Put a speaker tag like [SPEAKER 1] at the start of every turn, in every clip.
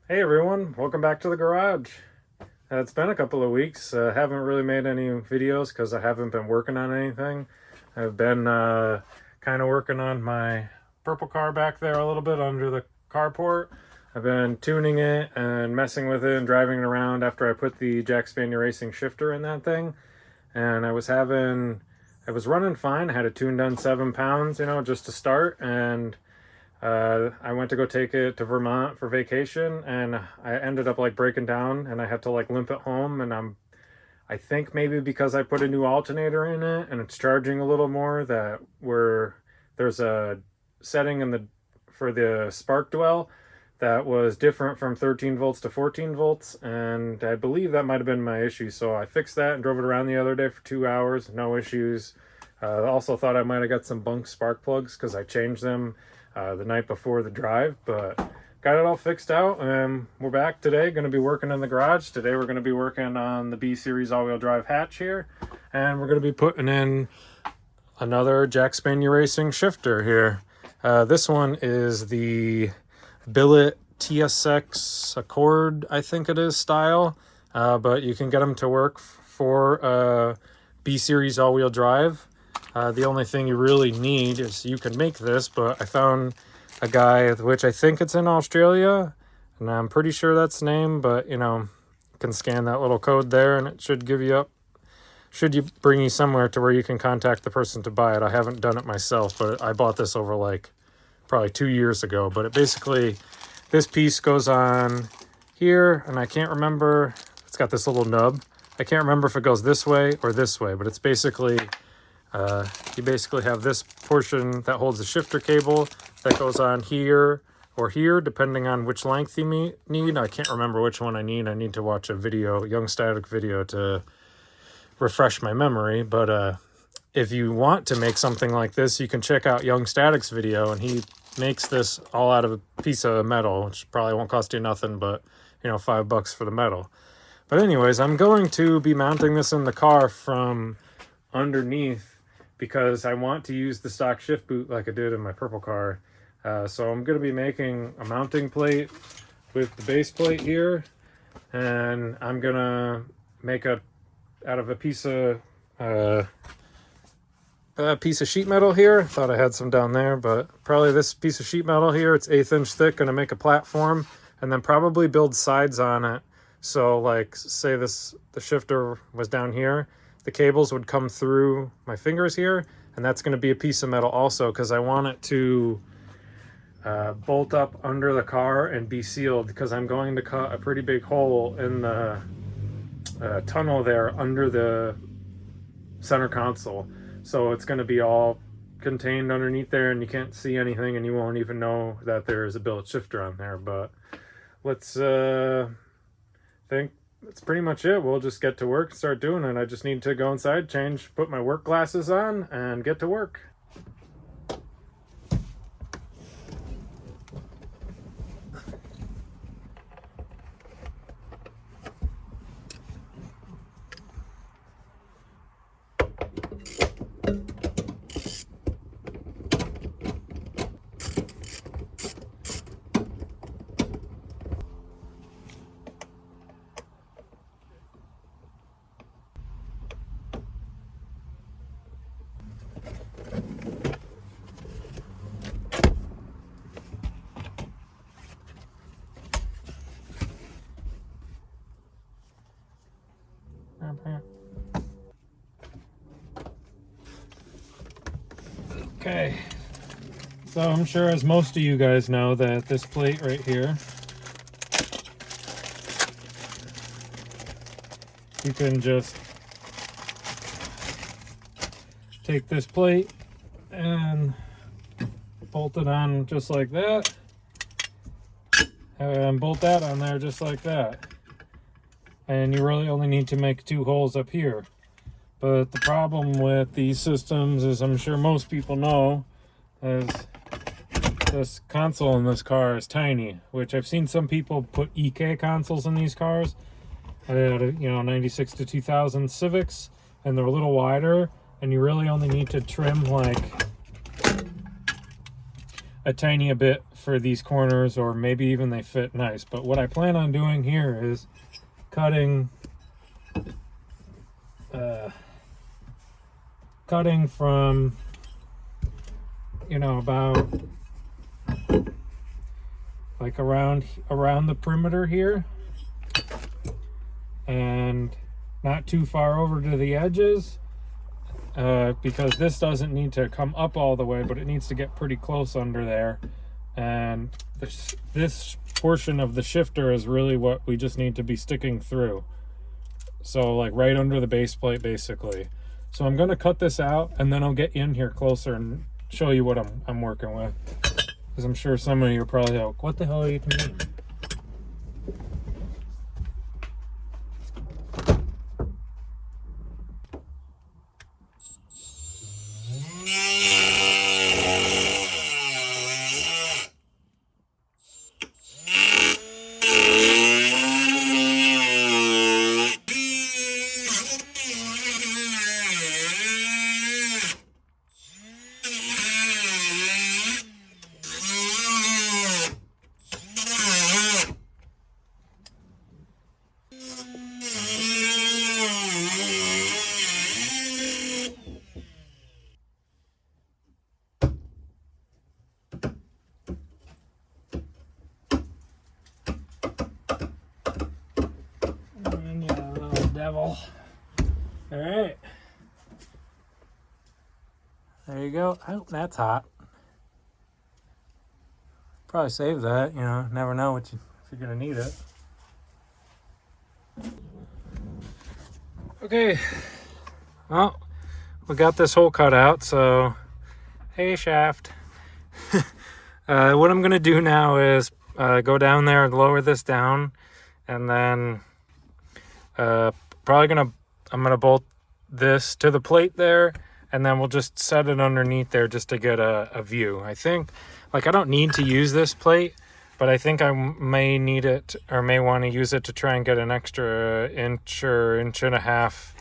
[SPEAKER 1] Hey everyone, welcome back to the garage. It's been a couple of weeks. Haven't really made any videos because I haven't been working on anything. I've been kind of working on my purple car back there a little bit under the carport. I've been tuning it and messing with it and driving it around after I put the Jack Spaniel Racing shifter in that thing. And I was running fine. I had it tuned on 7 pounds, just to start. And I went to go take it to Vermont for vacation, and I ended up like breaking down, and I had to like limp it home. And I think maybe because I put a new alternator in it and it's charging a little more, there's a setting for the spark dwell that was different from 13 volts to 14 volts, and I believe that might have been my issue. So I fixed that and drove it around the other day for 2 hours, no issues. Also thought I might have got some bunk spark plugs because I changed them the night before the drive, but got it all fixed out, and we're back today. Going to be working in the garage. Today we're going to be working on the B series all-wheel drive hatch here, and we're going to be putting in another Jack Spaniel Racing shifter here. This one is the Billet TSX Accord, I think it is, style, but you can get them to work for B series all-wheel drive. The only thing you really need is you can make this, but I found a guy, which I think it's in Australia, and I'm pretty sure that's the name, but you can scan that little code there and it should bring you somewhere to where you can contact the person to buy it. I haven't done it myself, but I bought this over like probably 2 years ago. But this piece goes on here, and I can't remember, it's got this little nub. I can't remember if it goes this way or this way, but it's basically you basically have this portion that holds the shifter cable that goes on here or here, depending on which length you need. I can't remember which one I need. I need to watch a video, Young Static video, to refresh my memory. But if you want to make something like this, you can check out Young Static's video, and he makes this all out of a piece of metal, which probably won't cost you nothing but $5 for the metal. But anyways, I'm going to be mounting this in the car from underneath, because I want to use the stock shift boot like I did in my purple car. So I'm going to be making a mounting plate with the base plate here, and I'm going to make out of a piece of sheet metal here. Thought I had some down there, but probably this piece of sheet metal here. It's 1/8 inch thick. Going to make a platform and then probably build sides on it. So like say the shifter was down here, the cables would come through my fingers here, and that's going to be a piece of metal also, because I want it to bolt up under the car and be sealed, because I'm going to cut a pretty big hole in the tunnel there under the center console. So it's going to be all contained underneath there, and you can't see anything, and you won't even know that there is a billet shifter on there. But let's think that's pretty much it. We'll just get to work and start doing it. I just need to go inside, change, put my work glasses on, and get to work. Okay, so I'm sure as most of you guys know that this plate right here, you can just take this plate and bolt it on just like that, and bolt that on there just like that. And you really only need to make 2 holes up here. But the problem with these systems, as I'm sure most people know, is this console in this car is tiny, which I've seen some people put EK consoles in these cars. I had 96 to 2000 Civics, and they're a little wider, and you really only need to trim like a tiny bit for these corners, or maybe even they fit nice. But what I plan on doing here is cutting from, you know, about like around the perimeter here, and not too far over to the edges, because this doesn't need to come up all the way, but it needs to get pretty close under there. And this portion of the shifter is really what we just need to be sticking through. So like right under the base plate basically. So I'm going to cut this out, and then I'll get in here closer and show you what I'm working with. Because I'm sure some of you are probably like, what the hell are you doing? Devil. All right, there you go. Oh, that's hot. Probably save that, you know, never know if you're gonna need it. Okay, well, we got this hole cut out, so hey, shaft. What I'm gonna do now is go down there and lower this down, and then I'm gonna bolt this to the plate there, and then we'll just set it underneath there just to get a view. I think, like, I don't need to use this plate, but I think I may need it, or may want to use it to try and get an extra inch or inch and a half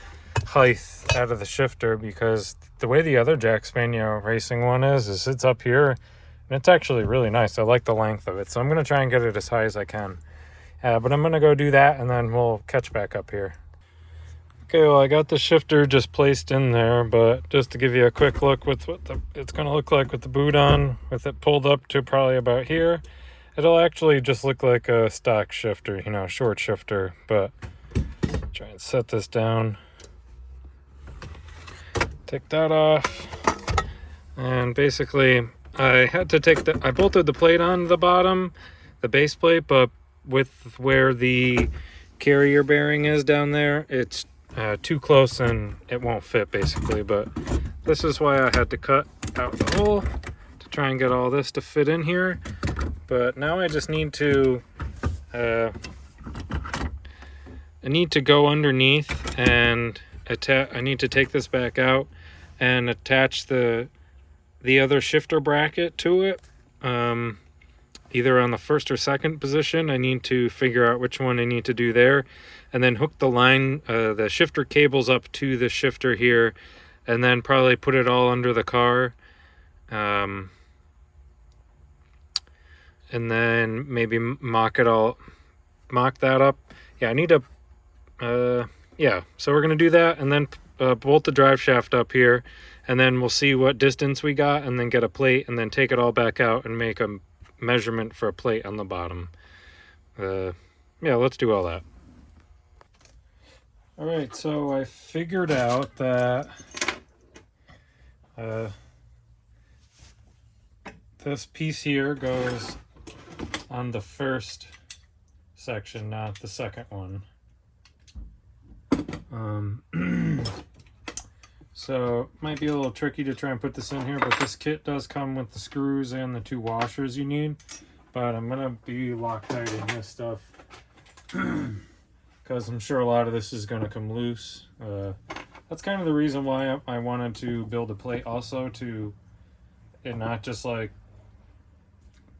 [SPEAKER 1] height out of the shifter, because the way the other Jack Spaniel racing one is it's up here, and it's actually really nice. I like the length of it, so I'm gonna try and get it as high as I can. But I'm gonna go do that, and then we'll catch back up here. Okay, well, I got the shifter just placed in there, but just to give you a quick look with what it's going to look like with the boot on, with it pulled up to probably about here, it'll actually just look like a stock shifter, you know, short shifter. But try and set this down. Take that off. And basically, I bolted the plate on the bottom, the base plate, but with where the carrier bearing is down there, it's too close and it won't fit basically. But this is why I had to cut out the hole to try and get all this to fit in here. But now I just need to go underneath, and I need to take this back out and attach the other shifter bracket to it, either on the first or second position. I need to figure out which one I need to do there, and then hook the line, the shifter cables up to the shifter here, and then probably put it all under the car, and then maybe mock that up. Yeah, I need to yeah, so we're gonna do that, and then bolt the drive shaft up here, and then we'll see what distance we got, and then get a plate, and then take it all back out and make a measurement for a plate on the bottom. Yeah, let's do all that. All right, so I figured out that this piece here goes on the first section, not the second one. So it might be a little tricky to try and put this in here, but this kit does come with the screws and the 2 washers you need. But I'm gonna be Loctiting this stuff because I'm sure a lot of this is gonna come loose. That's kind of the reason why I wanted to build a plate also, and not just like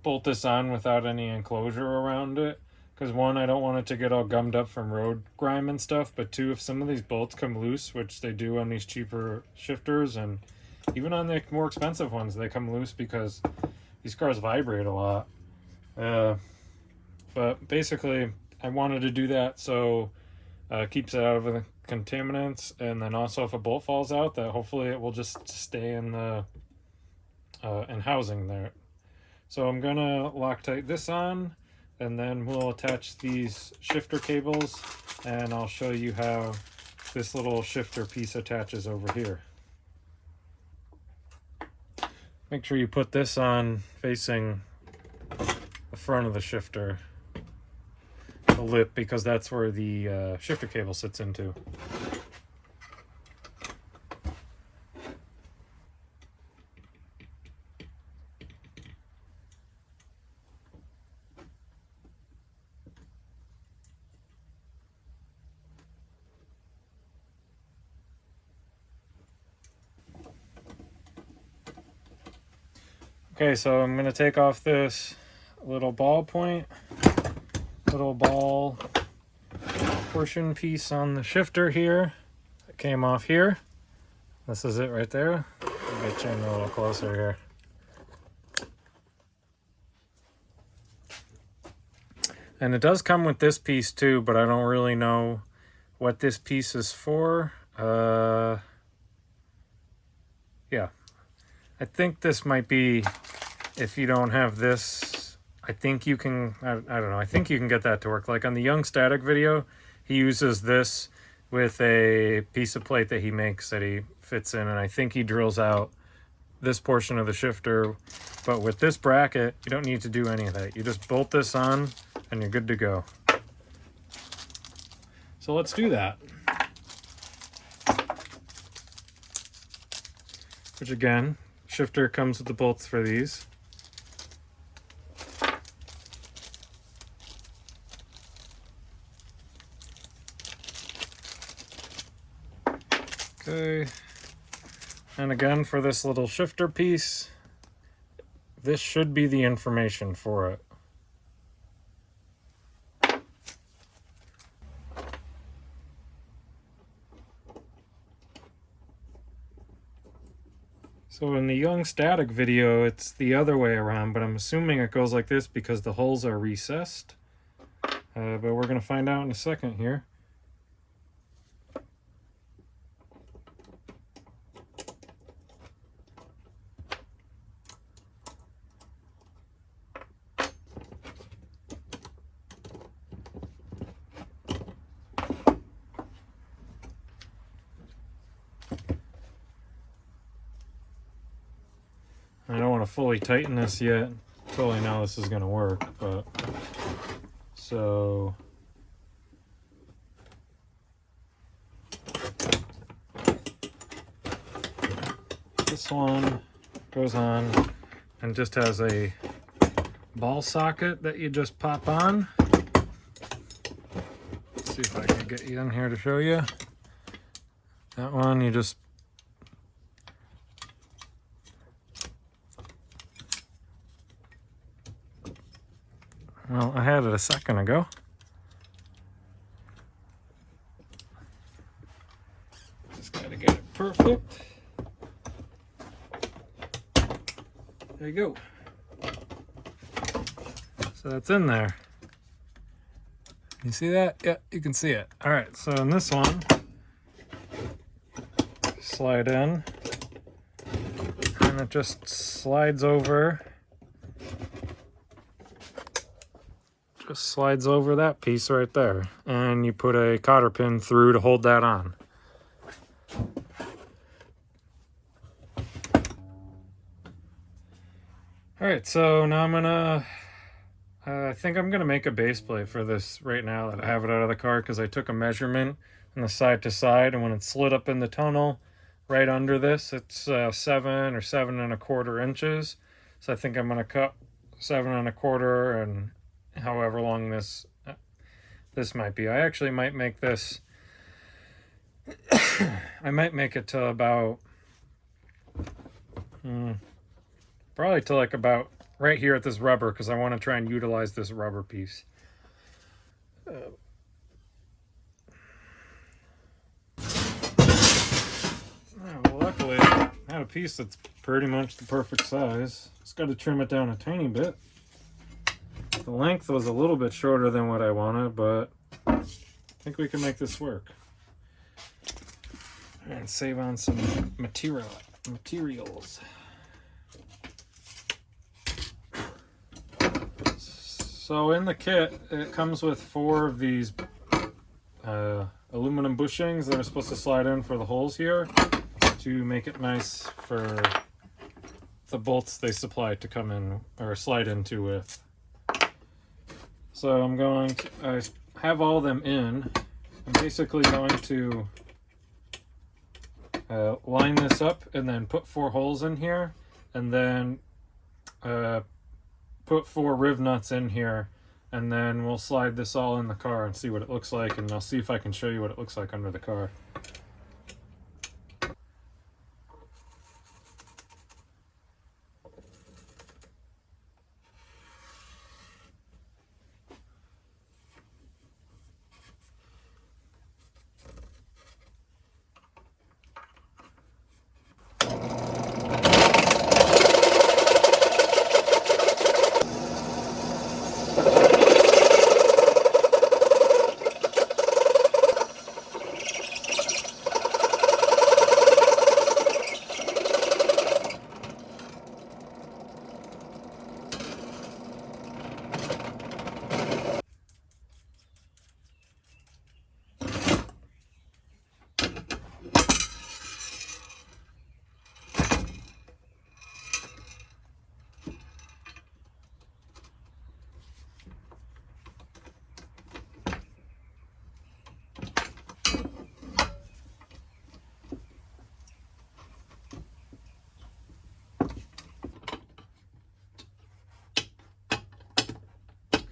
[SPEAKER 1] bolt this on without any enclosure around it. Because 1, I don't want it to get all gummed up from road grime and stuff, but 2, if some of these bolts come loose, which they do on these cheaper shifters, and even on the more expensive ones, they come loose because these cars vibrate a lot. But basically, I wanted to do that so it keeps it out of the contaminants, and then also if a bolt falls out, that hopefully it will just stay in the in housing there. So I'm gonna Loctite this on, and then we'll attach these shifter cables, and I'll show you how this little shifter piece attaches over here. Make sure you put this on facing the front of the shifter, the lip, because that's where the shifter cable sits into. Okay, so I'm going to take off this little ball portion piece on the shifter here. It came off here. This is it right there. I'll get you in a little closer here. And it does come with this piece too, but I don't really know what this piece is for. Yeah. I think this might be, if you don't have this, I think you can, I don't know, I think you can get that to work. Like on the Young Static video, he uses this with a piece of plate that he makes that he fits in, and I think he drills out this portion of the shifter. But with this bracket, you don't need to do any of that. You just bolt this on and you're good to go. So let's do that. Which again, shifter comes with the bolts for these. Okay. And again, for this little shifter piece, this should be the information for it. So in the Young Static video, it's the other way around, but I'm assuming it goes like this because the holes are recessed. But we're going to find out in a second here. I don't want to fully tighten this yet until I know this is going to work, but so this one goes on and just has a ball socket that you just pop on. Let's see if I can get you in here to show you. That one you just well, I had it a second ago. Just gotta get it perfect. There you go. So that's in there. You see that? Yeah, you can see it. All right, so in this one, slide in, and it just slides over. Just slides over that piece right there, and you put a cotter pin through to hold that on. All right, so now I'm gonna I think I'm gonna make a base plate for this right now that I have it out of the car, because I took a measurement on the side to side, and when it slid up in the tunnel right under this, it's 7 or 7¼ inches. So I think I'm gonna cut 7¼ and however long this might be. I actually might make this I might make it to about probably to like about right here at this rubber, because I want to try and utilize this rubber piece. Well, luckily I had a a piece that's pretty much the perfect size. Just got to trim it down a tiny bit. The length was a little bit shorter than what I wanted, but I think we can make this work. And save on some materials. So in the kit, it comes with 4 of these aluminum bushings that are supposed to slide in for the holes here to make it nice for the bolts they supply to come in or slide into with. So I have all them in. I'm basically going to line this up and then put 4 holes in here, and then put 4 riv nuts in here, and then we'll slide this all in the car and see what it looks like, and I'll see if I can show you what it looks like under the car.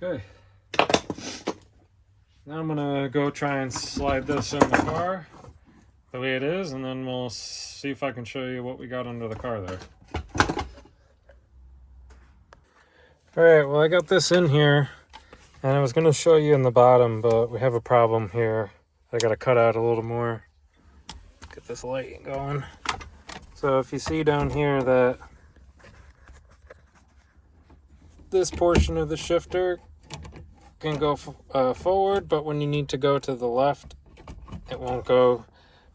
[SPEAKER 1] Okay, now I'm gonna go try and slide this in the car the way it is, and then we'll see if I can show you what we got under the car there. Alright, well I got this in here, and I was gonna show you in the bottom, but we have a problem here. I gotta cut out a little more. Get this light going. So if you see down here that this portion of the shifter can go forward, but when you need to go to the left, it won't go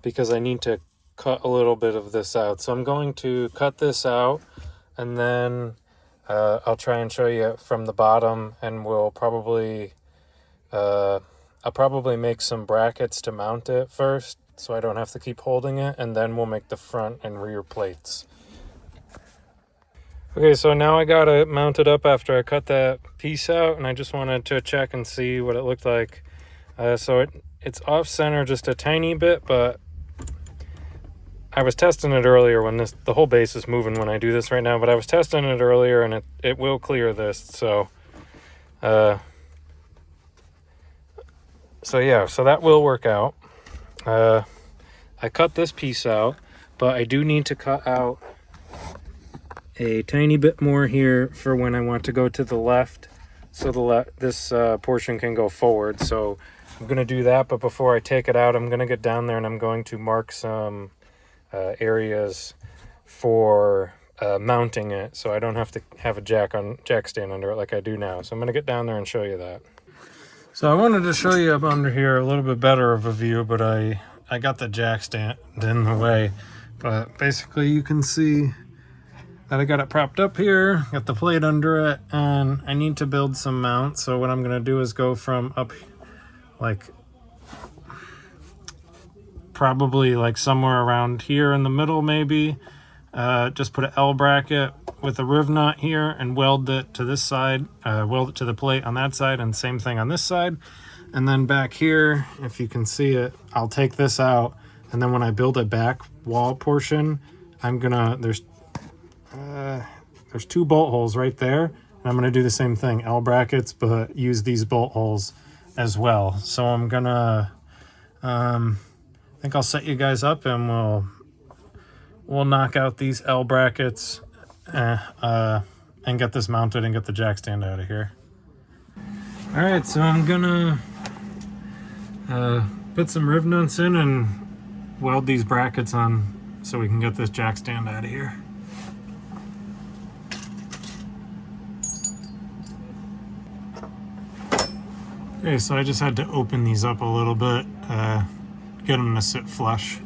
[SPEAKER 1] because I need to cut a little bit of this out. So I'm going to cut this out, and then I'll try and show you from the bottom, and we'll probably I'll probably make some brackets to mount it first so I don't have to keep holding it, and then we'll make the front and rear plates. Okay, so now I got it mounted up after I cut that piece out, and I just wanted to check and see what it looked like. So it's off center just a tiny bit, but I was testing it earlier when the whole base is moving when I do this right now, but I was testing it earlier and it will clear this. So yeah, so that will work out. I cut this piece out, but I do need to cut out a tiny bit more here for when I want to go to the left, so this portion can go forward. So I'm going to do that, but before I take it out, I'm going to get down there and I'm going to mark some areas for mounting it, so I don't have to have a jack stand under it like I do now. So I'm going to get down there and show you that. So I wanted to show you up under here a little bit better of a view, but I got the jack stand in the way. But basically you can see that I got it propped up here, got the plate under it, and I need to build some mounts. So what I'm going to do is go from up, like probably like somewhere around here in the middle maybe. Just put an L bracket with a riv nut here and weld it to this side, weld it to the plate on that side, and same thing on this side. And then back here, if you can see it, I'll take this out, and then when I build a back wall portion, I'm gonna, there's 2 bolt holes right there, and I'm gonna do the same thing, L brackets, but use these bolt holes as well. So I'm gonna I think I'll set you guys up, and we'll knock out these L brackets and get this mounted and get the jack stand out of here. All right, so I'm gonna put some riv nuts in and weld these brackets on so we can get this jack stand out of here. Okay, so I just had to open these up a little bit, get them to sit flush.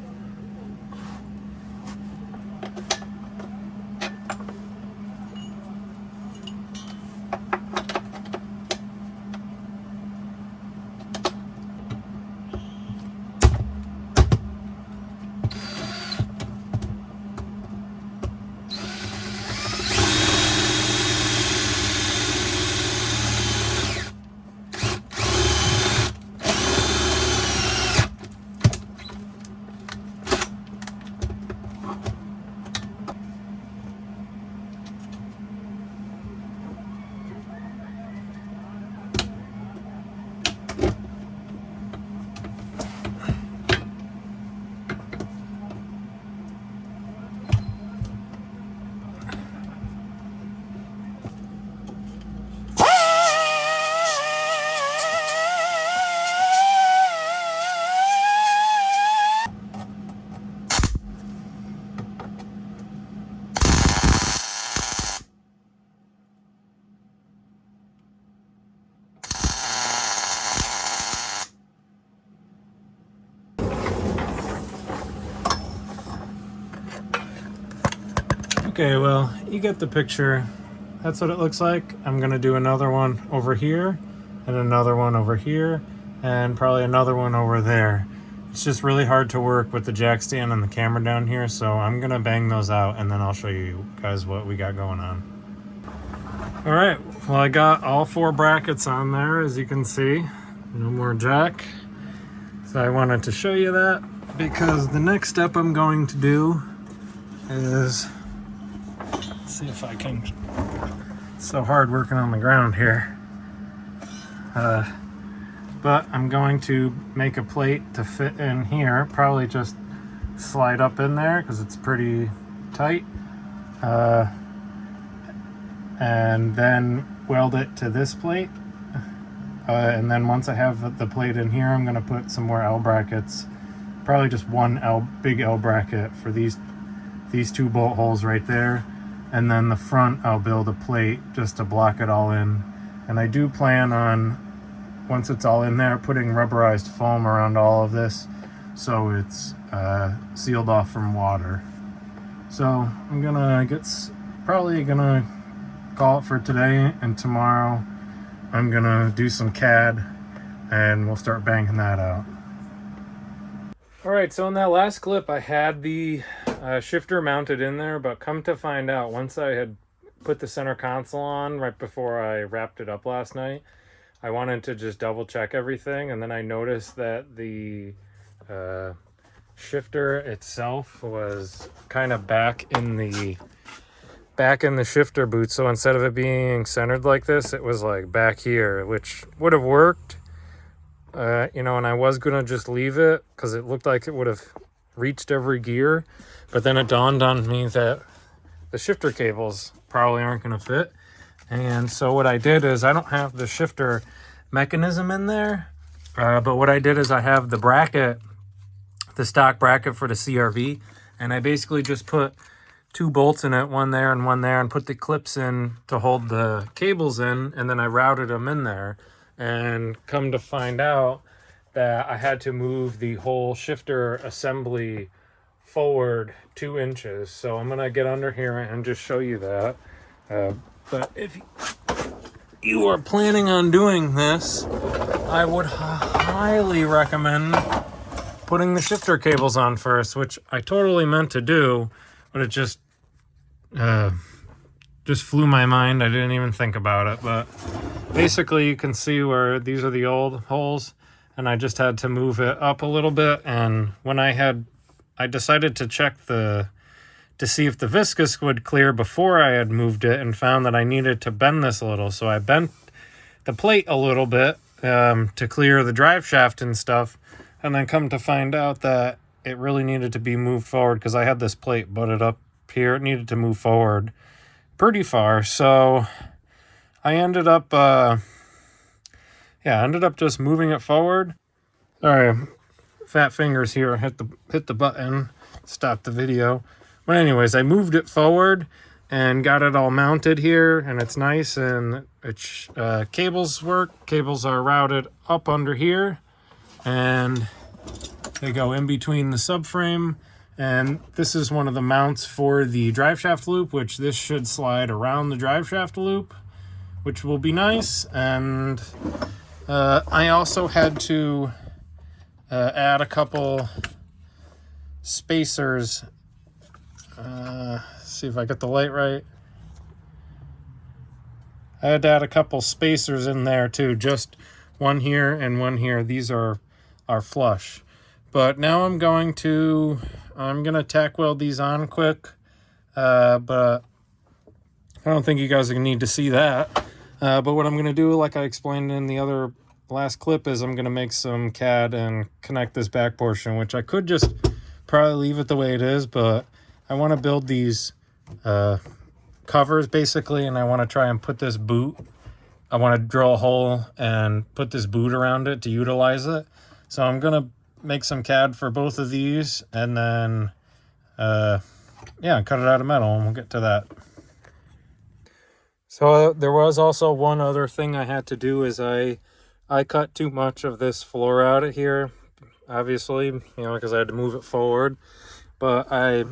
[SPEAKER 1] Okay, well, you get the picture. That's what it looks like. I'm gonna do another one over here, and another one over here, and probably another one over there. It's just really hard to work with the jack stand and the camera down here, so I'm gonna bang those out, and then I'll show you guys what we got going on. All right, well, I got all 4 brackets on there, as you can see. No more jack. So I wanted to show you that, because the next step I'm going to do is, see if I can, it's so hard working on the ground here, but I'm going to make a plate to fit in here, probably just slide up in there because it's pretty tight, and then weld it to this plate, and then once I have the plate in here, I'm going to put some more L brackets, probably just one big L bracket for these 2 bolt holes right there. And then the front, I'll build a plate just to block it all in. And I do plan on, once it's all in there, putting rubberized foam around all of this so it's sealed off from water. So I'm probably gonna call it for today, and tomorrow I'm gonna do some CAD and we'll start banging that out. All right, so in that last clip, I had the shifter mounted in there, but come to find out, once I had put the center console on right before I wrapped it up last night, I wanted to just double check everything, and then I noticed that the shifter itself was kind of back in the shifter boot. So instead of it being centered like this, it was like back here, which would have worked, you know, and I was gonna just leave it because it looked like it would have reached every gear, but then it dawned on me that the shifter cables probably aren't going to fit. And so what I did is, I don't have the shifter mechanism in there, but what I did is I have the bracket, the stock bracket for the CRV, and I basically just put 2 bolts in it, one there, and put the clips in to hold the cables in, and then I routed them in there. And come to find out that I had to move the whole shifter assembly forward 2 inches. So I'm gonna get under here and just show you that. But if you are planning on doing this, I would highly recommend putting the shifter cables on first, which I totally meant to do, but it just flew my mind. I didn't even think about it. But basically, you can see where these are the old holes, and I just had to move it up a little bit. And when I decided to check to see if the viscous would clear before I had moved it, and found that I needed to bend this a little. So I bent the plate a little bit to clear the drive shaft and stuff, and then come to find out that it really needed to be moved forward because I had this plate butted up here. It needed to move forward pretty far. So I ended up just moving it forward. Sorry, fat fingers here, hit the button. stop the video. But anyways, I moved it forward and got it all mounted here, and it's nice, and it's cables work. Cables are routed up under here, and they go in between the subframe. And this is one of the mounts for the drive shaft loop, which this should slide around the drive shaft loop, which will be nice. And I also had to add a couple spacers. See if I get the light right. I had to add a couple spacers in there too, just one here and one here. These are flush. But now I'm gonna tack weld these on quick, but I don't think you guys are gonna need to see that. But what I'm gonna do, like I explained in the last clip, is I'm gonna make some CAD and connect this back portion, which I could just probably leave it the way it is, but I want to build these covers basically, and I want to try and put this boot. I want to drill a hole and put this boot around it to utilize it. So I'm gonna make some CAD for both of these, and then yeah, cut it out of metal, and we'll get to that. So there was also one other thing I had to do, is I cut too much of this floor out of here, obviously, you know, because I had to move it forward. But I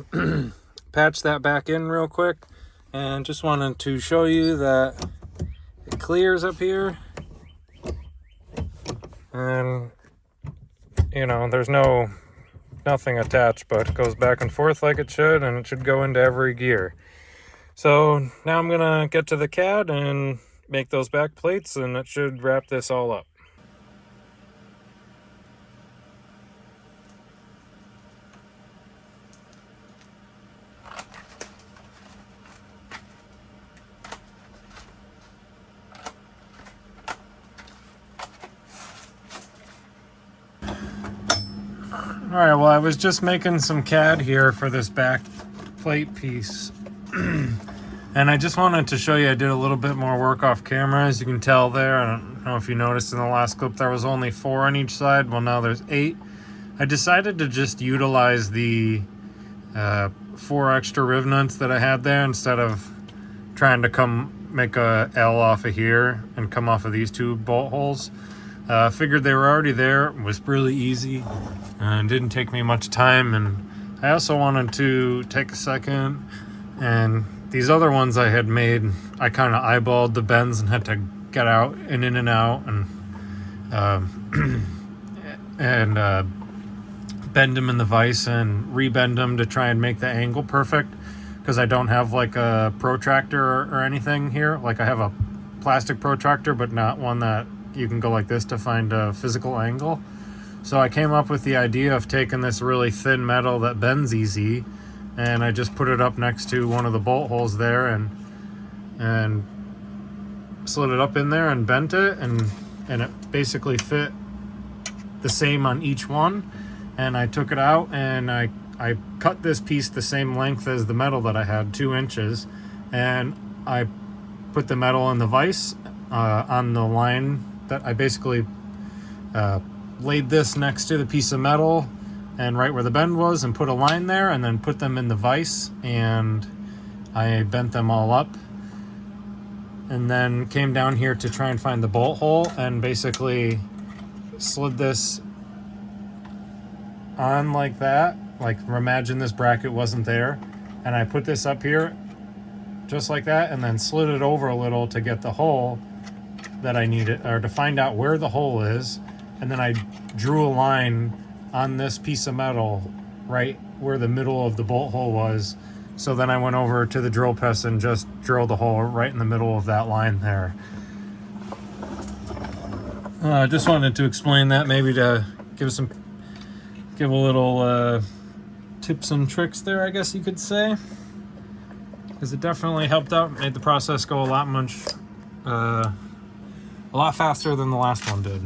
[SPEAKER 1] patched that back in real quick, and just wanted to show you that it clears up here, and you know, there's nothing attached, but it goes back and forth like it should, and it should go into every gear. So now I'm gonna get to the CAD and make those back plates, and it should wrap this all up. All right, well, I was just making some CAD here for this back plate piece. And I just wanted to show you, I did a little bit more work off camera, as you can tell there. I don't know if you noticed in the last clip, there was only 4 on each side. Well, now there's 8. I decided to just utilize the 4 extra riv nuts that I had there, instead of trying to come make a L off of here and come off of these 2 bolt holes. Figured they were already there. It was really easy and didn't take me much time. And I also wanted to take a second, and these other ones I had made, I kind of eyeballed the bends and had to get out and in and out, and bend them in the vise and rebend them to try and make the angle perfect, because I don't have like a protractor or anything here. Like, I have a plastic protractor, but not one that you can go like this to find a physical angle. So I came up with the idea of taking this really thin metal that bends easy, and I just put it up next to one of the bolt holes there, and slid it up in there and bent it, and it basically fit the same on each one. And I took it out and I cut this piece the same length as the metal that I had, 2 inches, and I put the metal in the vise on the line that I basically laid this next to the piece of metal and right where the bend was, and put a line there, and then put them in the vise, and I bent them all up, and then came down here to try and find the bolt hole, and basically slid this on like that. Like, imagine this bracket wasn't there, and I put this up here just like that, and then slid it over a little to get the hole that I needed, or to find out where the hole is. And then I drew a line on this piece of metal right where the middle of the bolt hole was. So then I went over to the drill press and just drilled a hole right in the middle of that line there. I just wanted to explain that, maybe to give a little tips and tricks there, I guess you could say, because it definitely helped out, made the process go a lot faster than the last one did.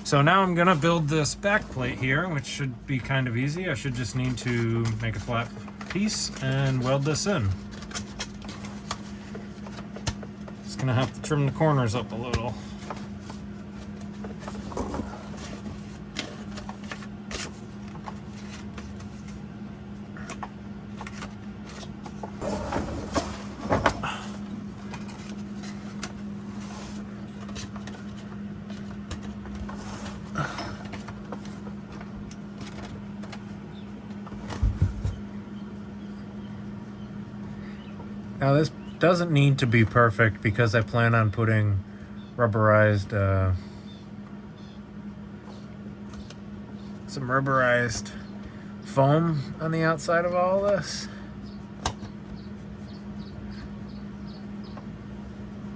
[SPEAKER 1] So now I'm gonna build this back plate here, which should be kind of easy. I should just need to make a flat piece and weld this in. Just gonna have to trim the corners up a little. Now this doesn't need to be perfect because I plan on putting rubberized, some rubberized foam on the outside of all this.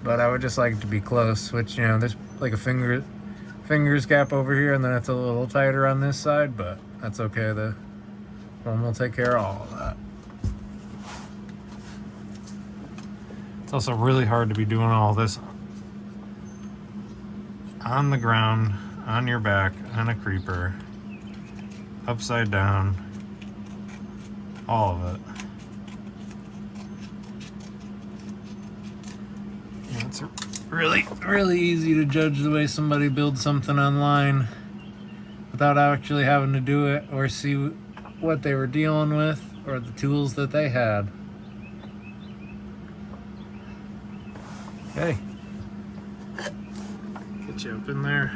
[SPEAKER 1] But I would just like it to be close, which, you know, there's like a fingers gap over here, and then it's a little tighter on this side, but that's okay. The foam will take care of all of that. It's also really hard to be doing all this on the ground, on your back, on a creeper, upside down, all of it. It's really easy to judge the way somebody builds something online without actually having to do it or see what they were dealing with or the tools that they had. Okay. Get you up in there.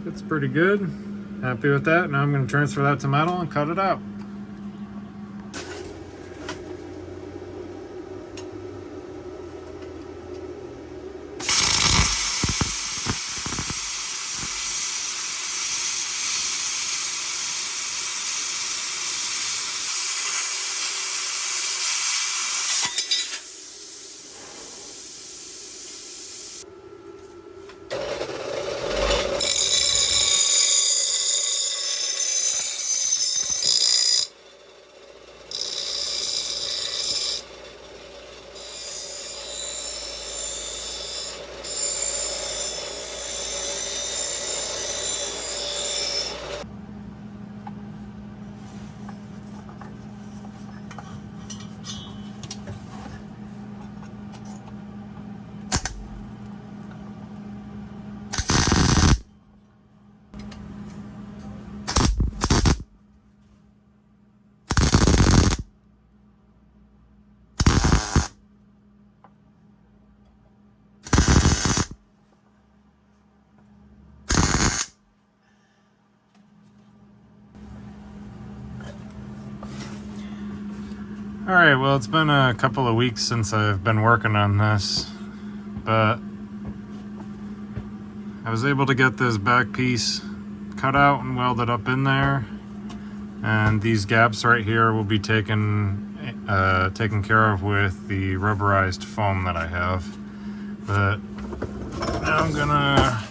[SPEAKER 1] It's pretty good. Happy with that. Now I'm going to transfer that to metal and cut it out. Alright, well, it's been a couple of weeks since I've been working on this, but I was able to get this back piece cut out and welded up in there, and these gaps right here will be taken care of with the rubberized foam that I have. But now I'm gonna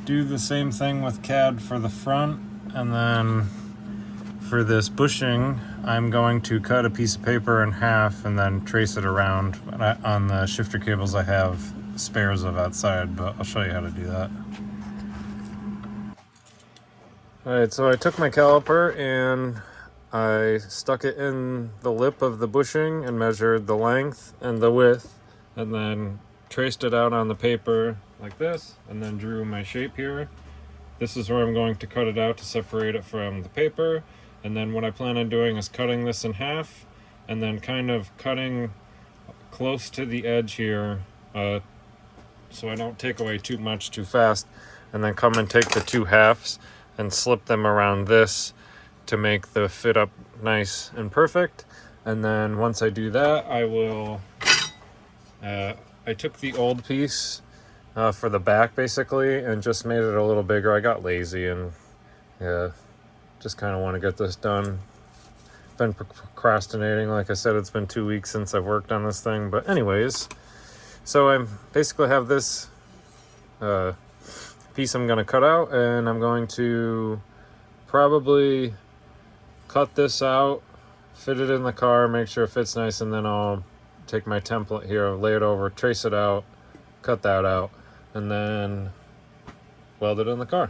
[SPEAKER 1] do the same thing with CAD for the front, and then for this bushing I'm going to cut a piece of paper in half and then trace it around on the shifter cables I have spares of outside, but I'll show you how to do that. Alright, so I took my caliper and I stuck it in the lip of the bushing and measured the length and the width, and then traced it out on the paper like this, and then drew my shape here. This is where I'm going to cut it out to separate it from the paper. And then what I plan on doing is cutting this in half and then kind of cutting close to the edge here so I don't take away too much too fast, and then come and take the two halves and slip them around this to make the fit up nice and perfect. And then once I do that, I will I took the old piece for the back basically and just made it a little bigger. I got lazy and just kind of want to get this done. Been procrastinating. Like I said, it's been 2 weeks since I've worked on this thing. But anyways, so I basically have this piece I'm going to cut out, and I'm going to probably cut this out, fit it in the car, make sure it fits nice, and then I'll take my template here, lay it over, trace it out, cut that out, and then weld it in the car.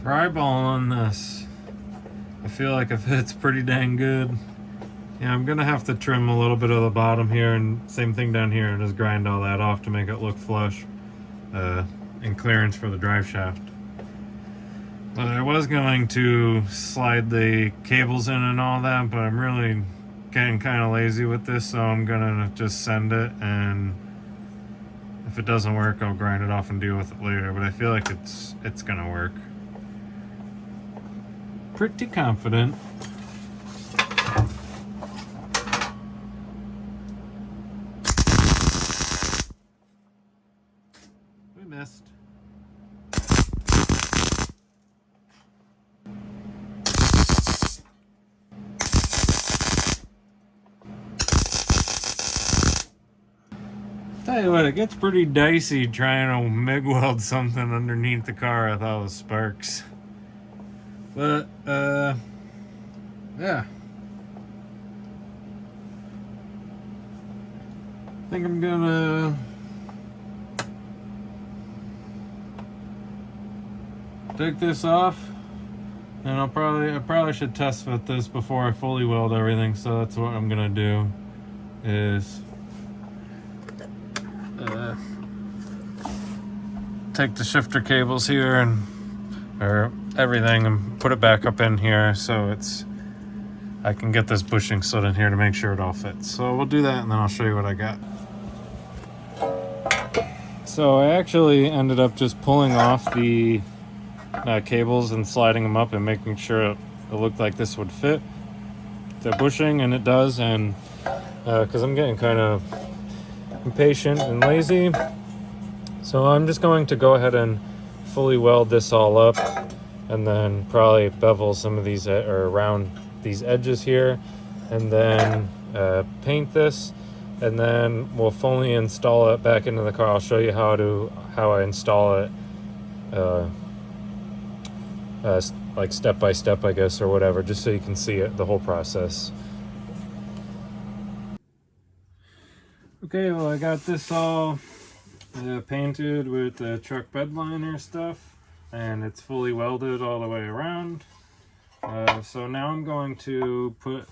[SPEAKER 1] We're eyeballing this. I feel like it fits pretty dang good. Yeah, I'm gonna have to trim a little bit of the bottom here, and same thing down here, and just grind all that off to make it look flush and clearance for the drive shaft. But I was going to slide the cables in and all that, but I'm really getting kind of lazy with this, so I'm gonna just send it, and if it doesn't work, I'll grind it off and deal with it later. But I feel like it's gonna work. Pretty confident. We missed. Tell you what, it gets pretty dicey trying to MIG weld something underneath the car. I thought it was sparks. But, yeah. I think I'm gonna take this off, and I probably should test fit this before I fully weld everything. So that's what I'm gonna do, is take the shifter cables here or everything and put it back up in here so I can get this bushing slid in here to make sure it all fits. So we'll do that, and then I'll show you what I got. So I actually ended up just pulling off the cables and sliding them up and making sure it looked like this would fit the bushing, and it does. And because I'm getting kind of impatient and lazy, so I'm just going to go ahead and fully weld this all up, and then probably bevel some of these or around these edges here, and then paint this, and then we'll fully install it back into the car. I'll show you how I install it, like step by step, I guess, or whatever, just so you can see it, the whole process. Okay, well, I got this all painted with the truck bed liner stuff, and it's fully welded all the way around. So now I'm going to put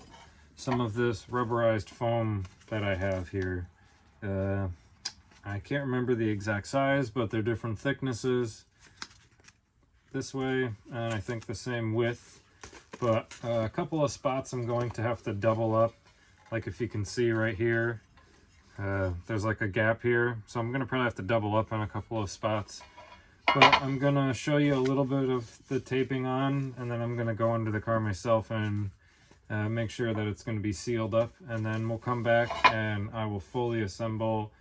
[SPEAKER 1] some of this rubberized foam that I have here. I can't remember the exact size, but they're different thicknesses this way, and I think the same width. But a couple of spots I'm going to have to double up, like if you can see right here. There's like a gap here, so I'm gonna probably have to double up on a couple of spots. But I'm gonna show you a little bit of the taping on, and then I'm gonna go into the car myself and make sure that it's gonna be sealed up, and then we'll come back and I will fully assemble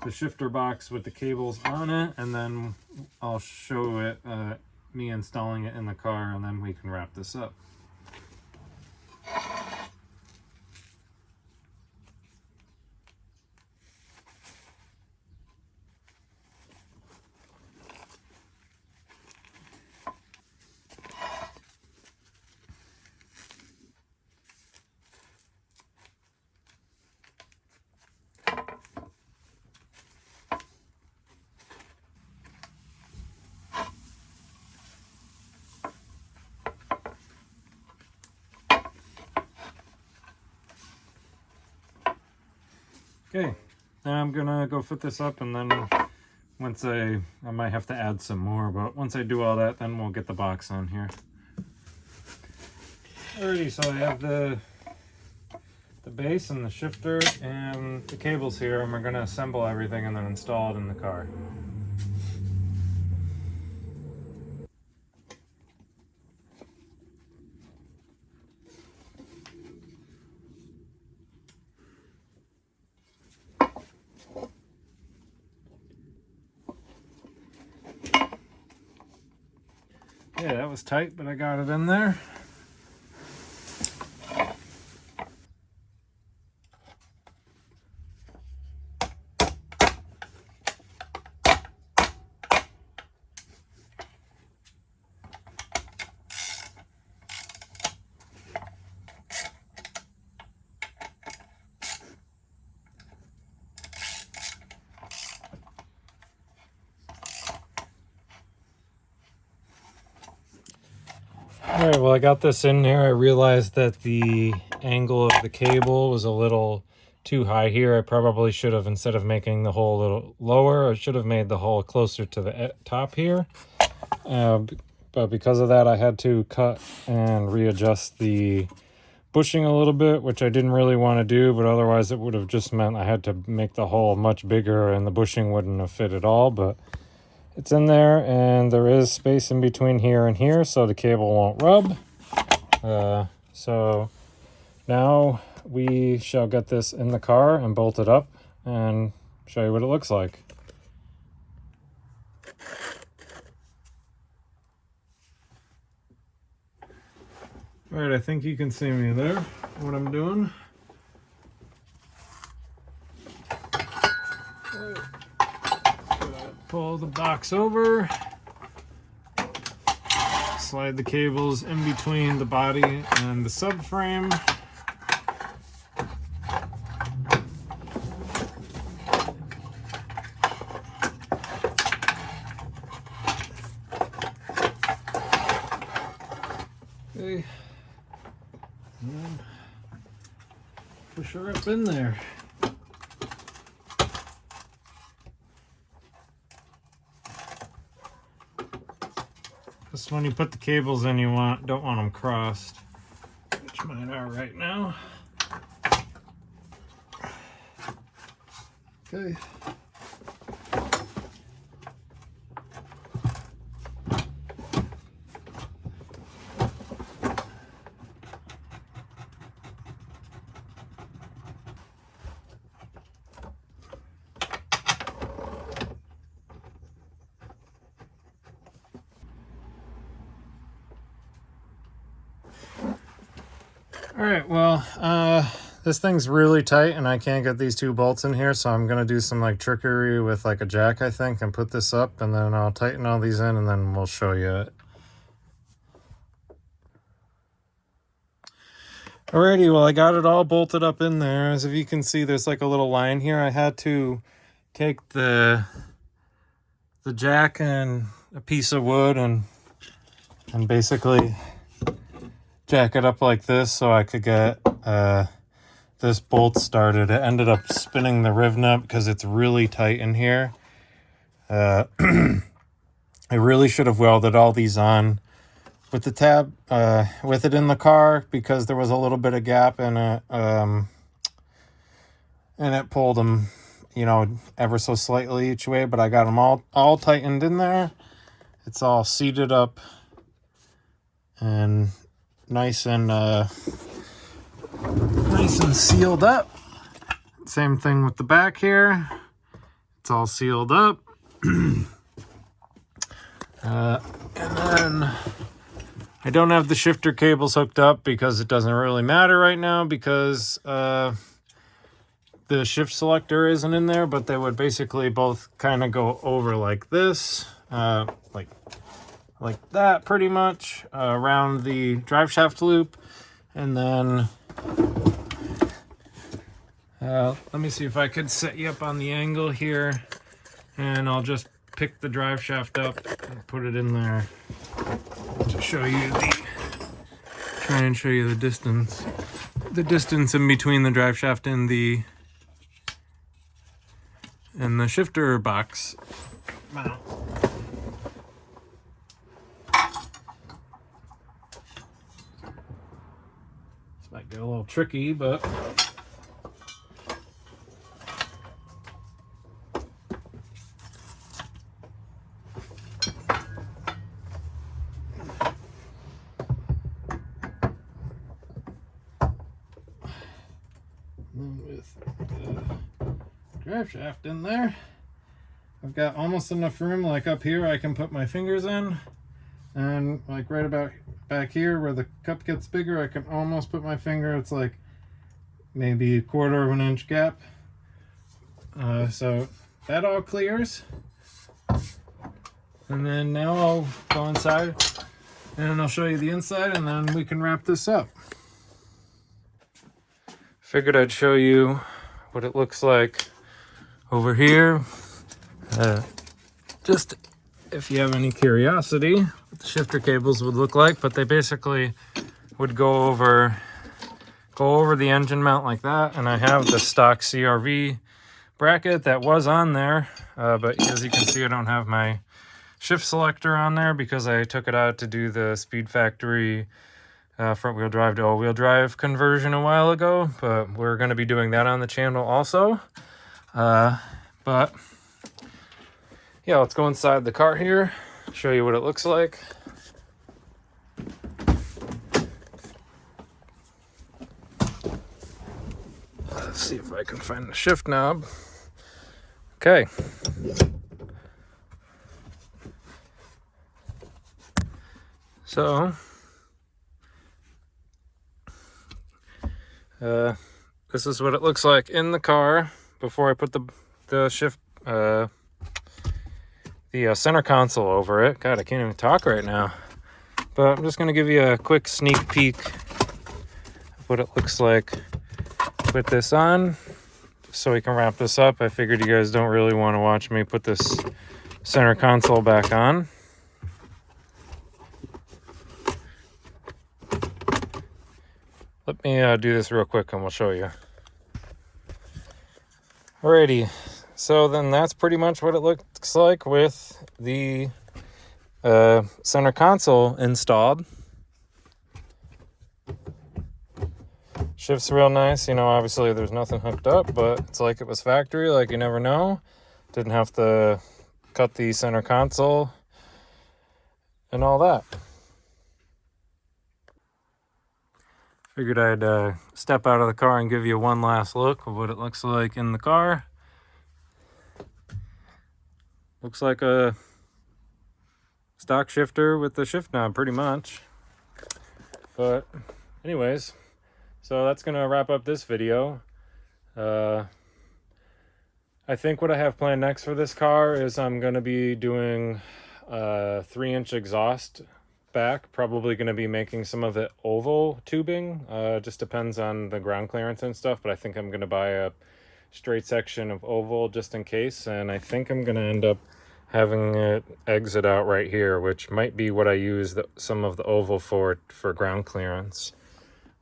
[SPEAKER 1] the shifter box with the cables on it, and then I'll show it me installing it in the car, and then we can wrap this up. Okay, now I'm gonna go fit this up, and then once I might have to add some more, but once I do all that, then we'll get the box on here. Alrighty, so I have the base and the shifter and the cables here, and we're gonna assemble everything and then install it in the car. Yeah, that was tight, but I got it in there. All right, well, I got this in there. I realized that the angle of the cable was a little too high here. I probably should have, instead of making the hole a little lower, I should have made the hole closer to the top here. But because of that, I had to cut and readjust the bushing a little bit, which I didn't really want to do, but otherwise it would have just meant I had to make the hole much bigger and the bushing wouldn't have fit at all. But it's in there, and there is space in between here and here, so the cable won't rub. So now we shall get this in the car and bolt it up and show you what it looks like. All right, I think you can see me there, what I'm doing. Pull the box over, slide the cables in between the body and the subframe. Okay. And then push her up in there. Just when you put the cables in, you don't want them crossed, which mine are right now. Okay. All right, well, this thing's really tight and I can't get these two bolts in here, so I'm gonna do some like trickery with like a jack, I think, and put this up, and then I'll tighten all these in and then we'll show you it. Alrighty, well, I got it all bolted up in there. As if you can see, there's like a little line here. I had to take the jack and a piece of wood and basically jack it up like this so I could get this bolt started. It ended up spinning the riv nut because it's really tight in here. I really should have welded all these on with the tab, with it in the car, because there was a little bit of gap in it, and it pulled them, you know, ever so slightly each way, but I got them all tightened in there. It's all seated up and nice and sealed up. Same thing with the back here. It's all sealed up. And then I don't have the shifter cables hooked up because it doesn't really matter right now, because the shift selector isn't in there, but they would basically both kind of go over like this, like that pretty much, around the drive shaft loop. And then let me see if I could set you up on the angle here, and I'll just pick the drive shaft up and put it in there to show you try and show you the distance in between the drive shaft and the shifter box mount. This might get a little tricky, but with the drive shaft in there, I've got almost enough room. Like up here I can put my fingers in, and like right about back here where the cup gets bigger, I can almost put my finger. It's like maybe 1/4 of an inch gap. So that all clears, and then now I'll go inside and I'll show you the inside, and then we can wrap this up. Figured I'd show you what it looks like over here. Just if you have any curiosity, what the shifter cables would look like, but they basically would go over the engine mount like that. And I have the stock CRV bracket that was on there, but as you can see, I don't have my shift selector on there because I took it out to do the Speed Factory front wheel drive to all wheel drive conversion a while ago, but we're going to be doing that on the channel also. But yeah, let's go inside the car here, show you what it looks like. Let's see if I can find the shift knob. Okay. So, this is what it looks like in the car before I put the shift, the center console over it. God, I can't even talk right now. But I'm just going to give you a quick sneak peek of what it looks like with this on, so we can wrap this up. I figured you guys don't really want to watch me put this center console back on. Let me do this real quick and we'll show you. Alrighty, so then that's pretty much what it looks like with the center console installed. Shifts real nice, you know, obviously there's nothing hooked up, but it's like it was factory, like you never know. Didn't have to cut the center console and all that. Figured I'd step out of the car and give you one last look of what it looks like in the car. Looks like a stock shifter with the shift knob pretty much. But anyways, so that's gonna wrap up this video. I think what I have planned next for this car is I'm gonna be doing a 3-inch exhaust back, probably going to be making some of it oval tubing. Just depends on the ground clearance and stuff, but I think I'm going to buy a straight section of oval just in case, and I think I'm going to end up having it exit out right here, which might be what I use some of the oval for ground clearance.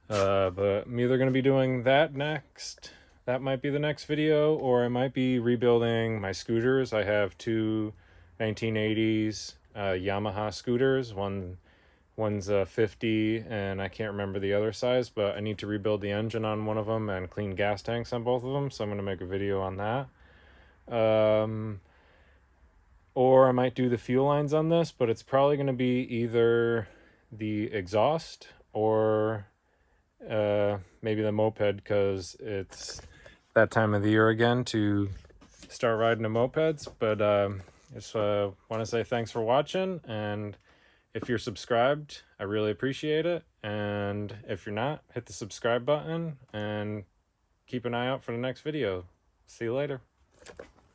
[SPEAKER 1] But I'm either going to be doing that next, that might be the next video, or I might be rebuilding my scooters. I have two 1980s Yamaha scooters. One's 50 and I can't remember the other size, but I need to rebuild the engine on one of them and clean gas tanks on both of them, so I'm going to make a video on that. Or I might do the fuel lines on this, but it's probably going to be either the exhaust or maybe the moped, because it's that time of the year again to start riding the mopeds. But just want to say thanks for watching, and if you're subscribed, I really appreciate it. And if you're not, hit the subscribe button and keep an eye out for the next video. See you later.